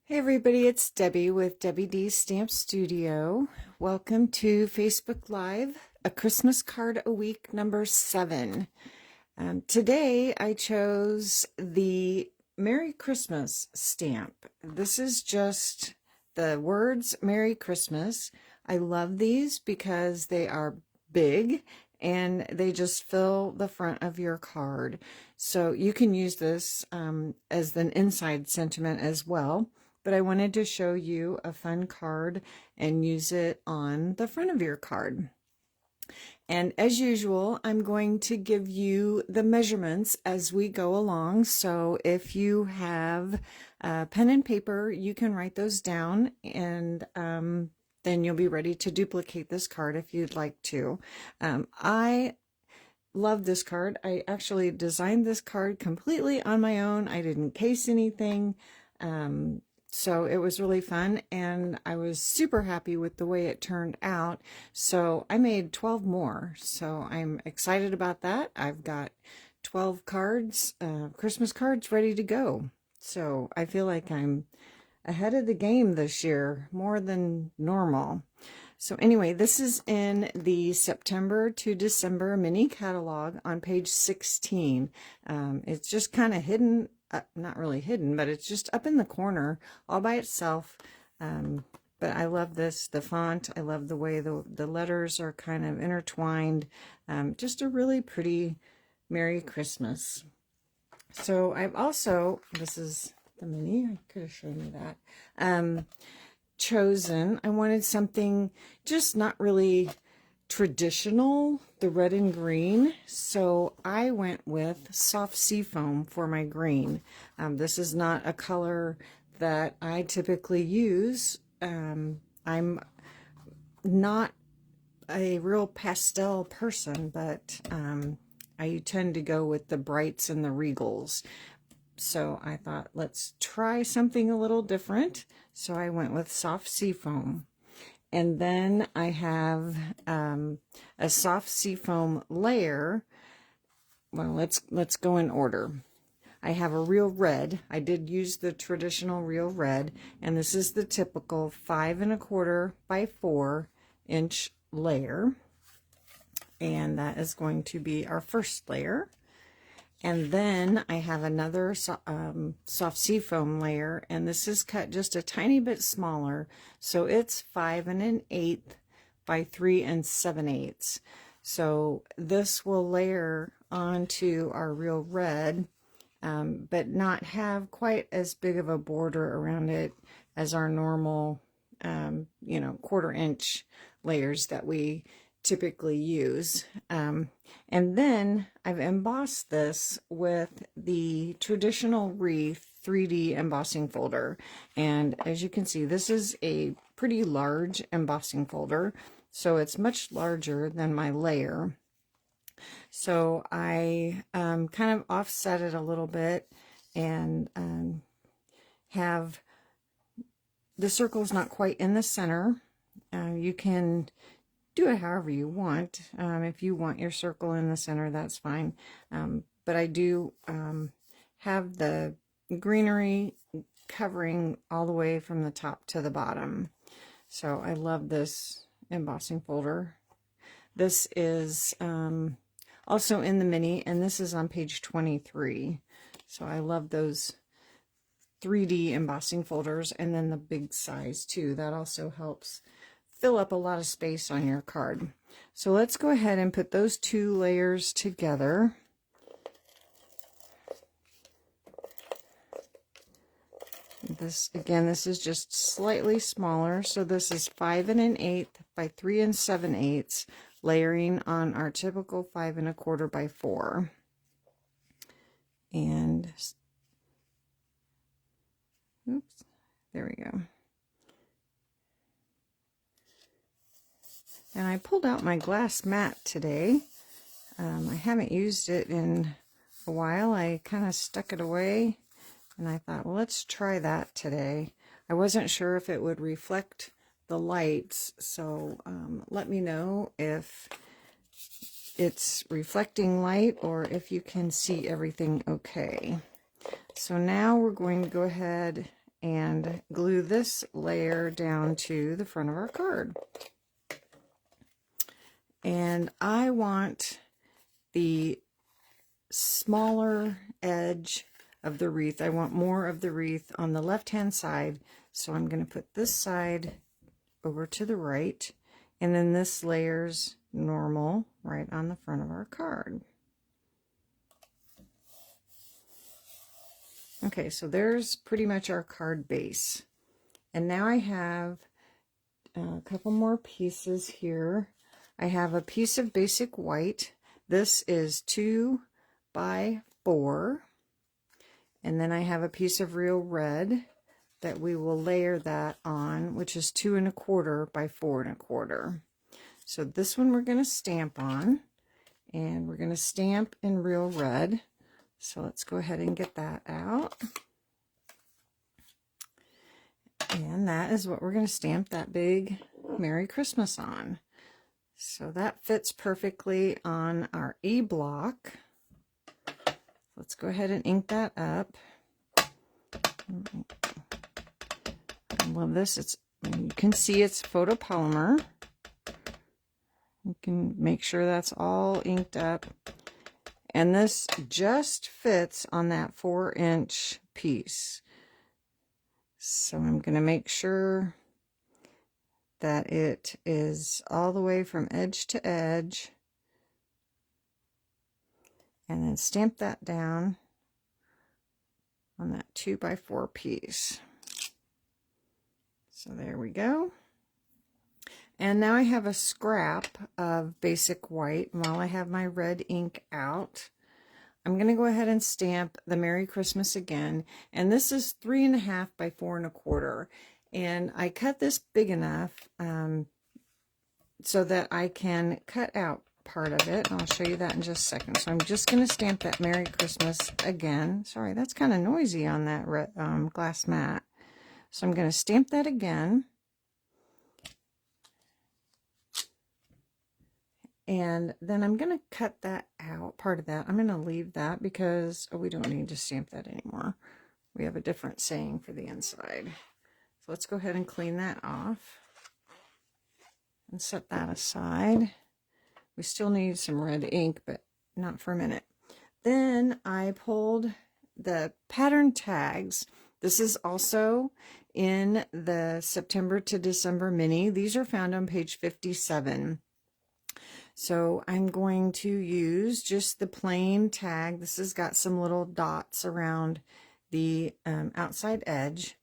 Hey everybody, it's Debbie with Debbie D Stamp Studio. Welcome to Facebook Live, A Christmas Card a Week, number 7. Today I chose the Merry Christmas stamp. This is just the words Merry Christmas. I love these because they are big and they just fill the front of your card. So you can use this as an inside sentiment as well. But I wanted to show you a fun card and use it on the front of your card. And as usual, I'm going to give you the measurements as we go along. So if you have pen and paper, you can write those down, and then you'll be ready to duplicate this card if you'd like to. I love this card. I actually designed this card completely on my own. I didn't case anything. So it was really fun, and I was super happy with the way it turned out. So I made 12 more. So I'm excited about that. I've got 12 cards, Christmas cards ready to go. So I feel like I'm ahead of the game this year, more than normal. So anyway, this is in the September to December mini catalog on page 16. It's just kind of hidden. Not really hidden, but it's just up in the corner all by itself. But I love this, the font. I love the way the letters are kind of intertwined. Just a really pretty Merry Christmas. So I've also, this is the mini, I could have shown you that, chosen, I wanted something just not really traditional, the red and green, so I went with soft seafoam for my green. This is not a color that I typically use. I'm not a real pastel person, but I tend to go with the brights and the regals. So I thought, let's try something a little different. So I went with soft seafoam. And then I have a soft seafoam layer. Well, let's go in order. I have a real red. I did use the traditional real red, and this is the typical 5 1/4 by 4 inch layer. And that is going to be our first layer. And then I have another soft seafoam layer, and this is cut just a tiny bit smaller. So it's 5 1/8 by 3 7/8. So this will layer onto our real red, but not have quite as big of a border around it as our normal, 1/4 inch layers that we typically use. And then I've embossed this with the Traditional Wreath 3D embossing folder. And as you can see, this is a pretty large embossing folder, so it's much larger than my layer. So I kind of offset it a little bit and have the circles not quite in the center. You can do it however you want. If you want your circle in the center, that's fine. But I do have the greenery covering all the way from the top to the bottom. So I love this embossing folder. This is also in the mini, and this is on page 23. So I love those 3D embossing folders, and then the big size too. That also helps fill up a lot of space on your card. So let's go ahead and put those 2 layers together. This is just slightly smaller. So this is 5 1/8 by 3 7/8, layering on our typical 5 1/4 by 4. And oops, there we go. And I pulled out my glass mat today. I haven't used it in a while. I kind of stuck it away, and I thought, well, let's try that today. I wasn't sure if it would reflect the lights, so let me know if it's reflecting light or if you can see everything okay. So now we're going to go ahead and glue this layer down to the front of our card. And I want the smaller edge of the wreath. I want more of the wreath on the left-hand side. So I'm going to put this side over to the right, and then this layers normal right on the front of our card. Okay, so there's pretty much our card base. And now I have a couple more pieces here. I have a piece of basic white. This is 2 by 4. And then I have a piece of real red that we will layer that on, which is 2 1/4 by 4 1/4. So this one we're going to stamp on, and we're going to stamp in real red. So let's go ahead and get that out. And that is what we're going to stamp that big Merry Christmas on. So that fits perfectly on our E block. Let's go ahead and ink that up. I love this. You can see it's photopolymer. You can make sure that's all inked up. And this just fits on that 4-inch piece. So I'm going to make sure that it is all the way from edge to edge. And then stamp that down on that 2 by 4 piece. So there we go. And now I have a scrap of basic white. And while I have my red ink out, I'm going to go ahead and stamp the Merry Christmas again. And this is 3 1/2 by 4 1/4. And I cut this big enough so that I can cut out part of it. And I'll show you that in just a second. So I'm just going to stamp that Merry Christmas again. Sorry, that's kind of noisy on that glass mat. So I'm going to stamp that again. And then I'm going to cut that out, part of that. I'm going to leave that because we don't need to stamp that anymore. We have a different saying for the inside. So let's go ahead and clean that off and set that aside. We still need some red ink, but not for a minute. Then I pulled the pattern tags. This is also in the September to December mini. These are found on page 57. So I'm going to use just the plain tag. This has got some little dots around the outside edge.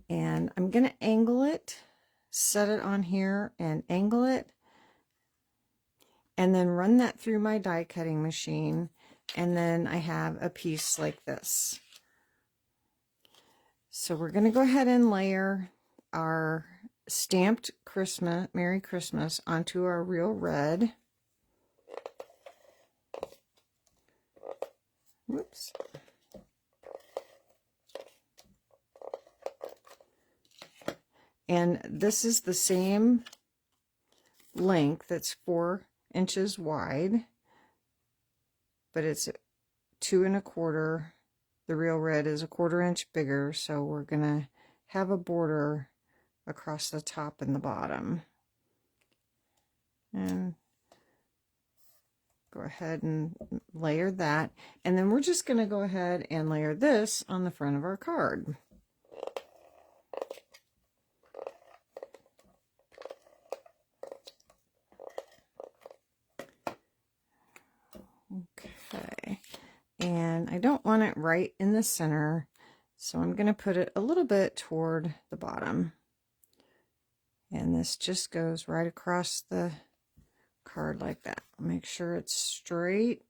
And I'm going to angle it, set it on here and angle it. And then run that through my die cutting machine. And then I have a piece like this. So we're going to go ahead and layer our stamped Christmas, Merry Christmas onto our real red. Whoops. And this is the same length. That's 4 inches wide, but it's 2 1/4. The real red is 1/4 inch bigger, so we're gonna have a border across the top and the bottom. And go ahead and layer that, and then we're just gonna go ahead and layer this on the front of our card. Okay, and I don't want it right in the center, so I'm going to put it a little bit toward the bottom. And this just goes right across the card like that. Make sure it's straight.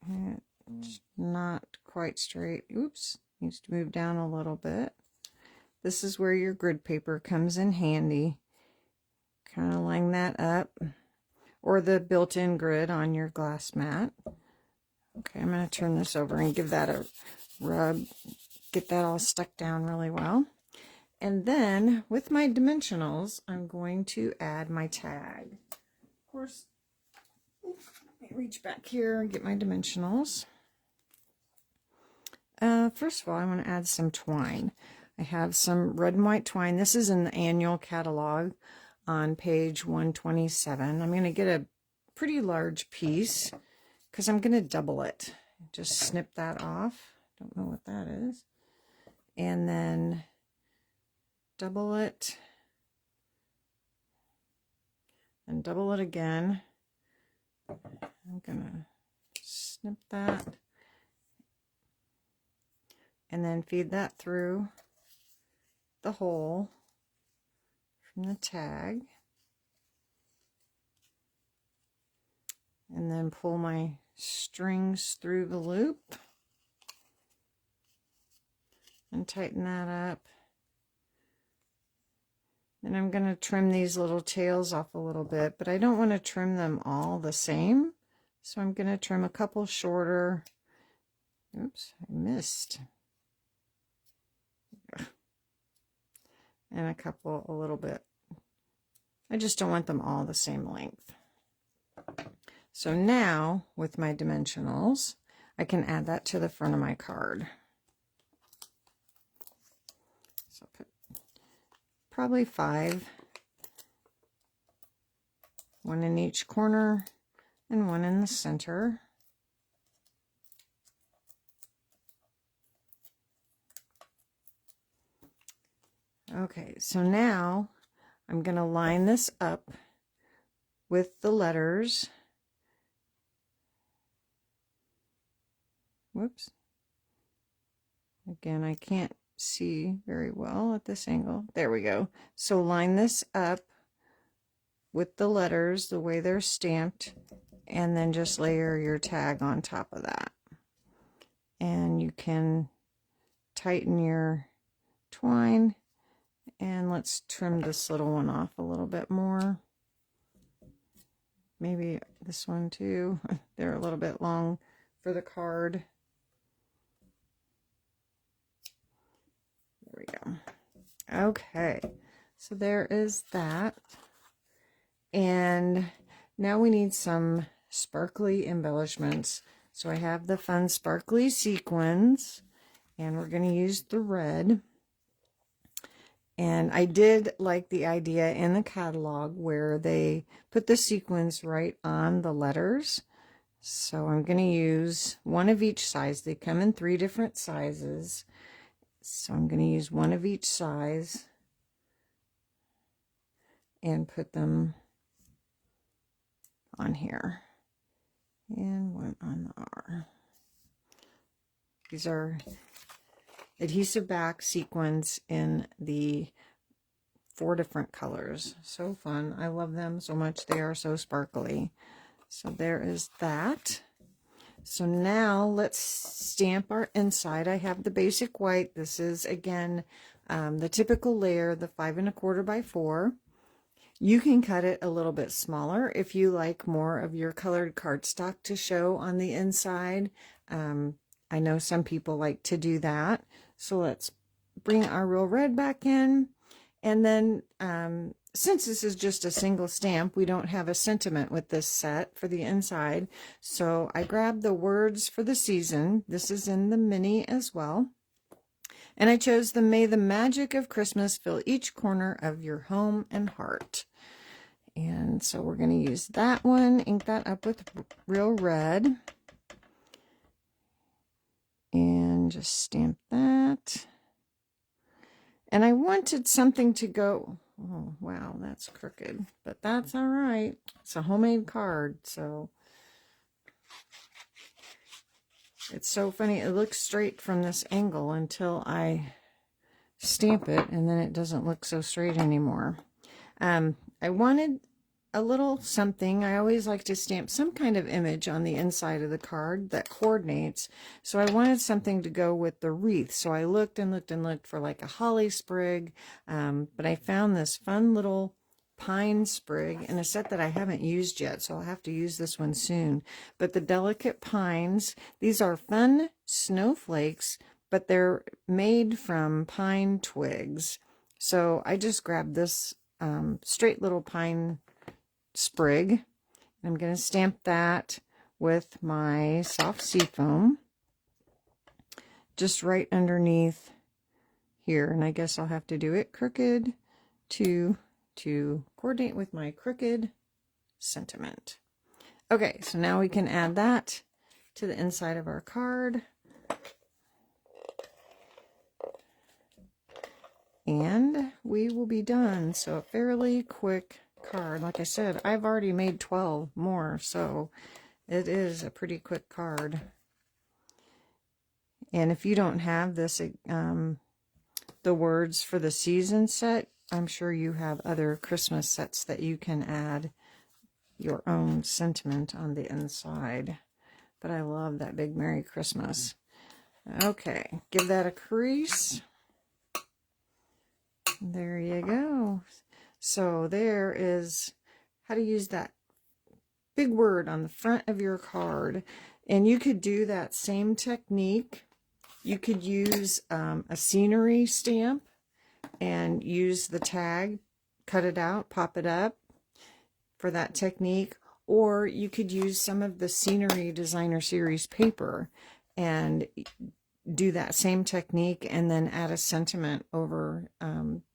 It's not quite straight. Oops, needs to move down a little bit. This is where your grid paper comes in handy. Kind of line that up, or the built-in grid on your glass mat. Okay, I'm going to turn this over and give that a rub, get that all stuck down really well. And then with my dimensionals, I'm going to add my tag. Of course, let me reach back here and get my dimensionals. First of all, I want to add some twine. I have some red and white twine. This is in the annual catalog on page 127. I'm going to get a pretty large piece because I'm going to double it. Just snip that off. Don't know what that is. And then double it. And double it again. I'm going to snip that. And then feed that through the hole from the tag. And then pull my strings through the loop and tighten that up. And I'm going to trim these little tails off a little bit, but I don't want to trim them all the same. So I'm going to trim a couple shorter. Oops, I missed. And a couple a little bit. I just don't want them all the same length. So now, with my dimensionals, I can add that to the front of my card. So I'll put probably 5, 1 in each corner and 1 in the center. Okay, so now I'm going to line this up with the letters. Whoops. Again, I can't see very well at this angle. There we go. So line this up with the letters the way they're stamped, and then just layer your tag on top of that. And you can tighten your twine, and let's trim this little one off a little bit more. Maybe this one too. They're a little bit long for the card. There we go. Okay, so there is that. And now we need some sparkly embellishments. So I have the fun sparkly sequins, and we're going to use the red. And I did like the idea in the catalog where they put the sequins right on the letters. So I'm going to use one of each size. They come in 3 different sizes. So I'm going to use one of each size and put them on here. And one on the R. These are adhesive back sequins in the 4 different colors. So fun. I love them so much. They are so sparkly. So there is that. So now let's stamp our inside. I have the basic white. This is again the typical layer, the 5 1/4 by 4. You can cut it a little bit smaller if you like more of your colored cardstock to show on the inside. I know some people like to do that. So let's bring our real red back in. And then since this is just a single stamp, we don't have a sentiment with this set for the inside. So I grabbed the words for the season. This is in the mini as well. And I chose the "May the magic of Christmas fill each corner of your home and heart." And so we're going to use that one, ink that up with real red. And just stamp that. And I wanted something to go, oh wow, that's crooked, but that's all right. It's a homemade card, so it's so funny. It looks straight from this angle until I stamp it, and then it doesn't look so straight anymore. I wanted a little something. I always like to stamp some kind of image on the inside of the card that coordinates. So I wanted something to go with the wreath. So I looked and looked and looked for like a holly sprig, but I found this fun little pine sprig in a set that I haven't used yet, so I'll have to use this one soon. But the delicate pines, these are fun snowflakes, but they're made from pine twigs. So I just grabbed this straight little pine sprig. I'm going to stamp that with my soft seafoam just right underneath here, and I guess I'll have to do it crooked to coordinate with my crooked sentiment. Okay, so now we can add that to the inside of our card. And we will be done. So a fairly quick card. Like I said, I've already made 12 more, so it is a pretty quick card. And if you don't have this, the words for the season set, I'm sure you have other Christmas sets that you can add your own sentiment on the inside. But I love that big Merry Christmas. Okay, give that a crease. There you go. So there is how to use that big word on the front of your card. And you could do that same technique. You could use a scenery stamp and use the tag, cut it out, pop it up for that technique. Or you could use some of the Scenery Designer Series paper and do that same technique and then add a sentiment over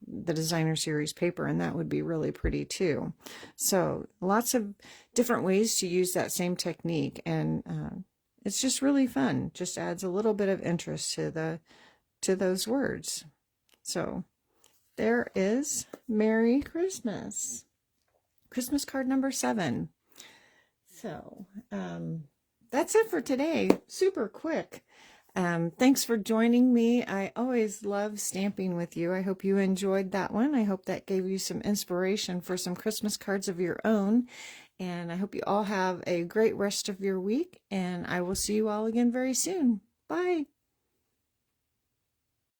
the Designer Series paper, and that would be really pretty too. So lots of different ways to use that same technique, and it's just really fun. Just adds a little bit of interest to those words. So there is Merry Christmas. Christmas card number 7. So that's it for today. Super quick. Thanks for joining me. I always love stamping with you. I hope you enjoyed that one. I hope that gave you some inspiration for some Christmas cards of your own. And I hope you all have a great rest of your week. And I will see you all again very soon. Bye.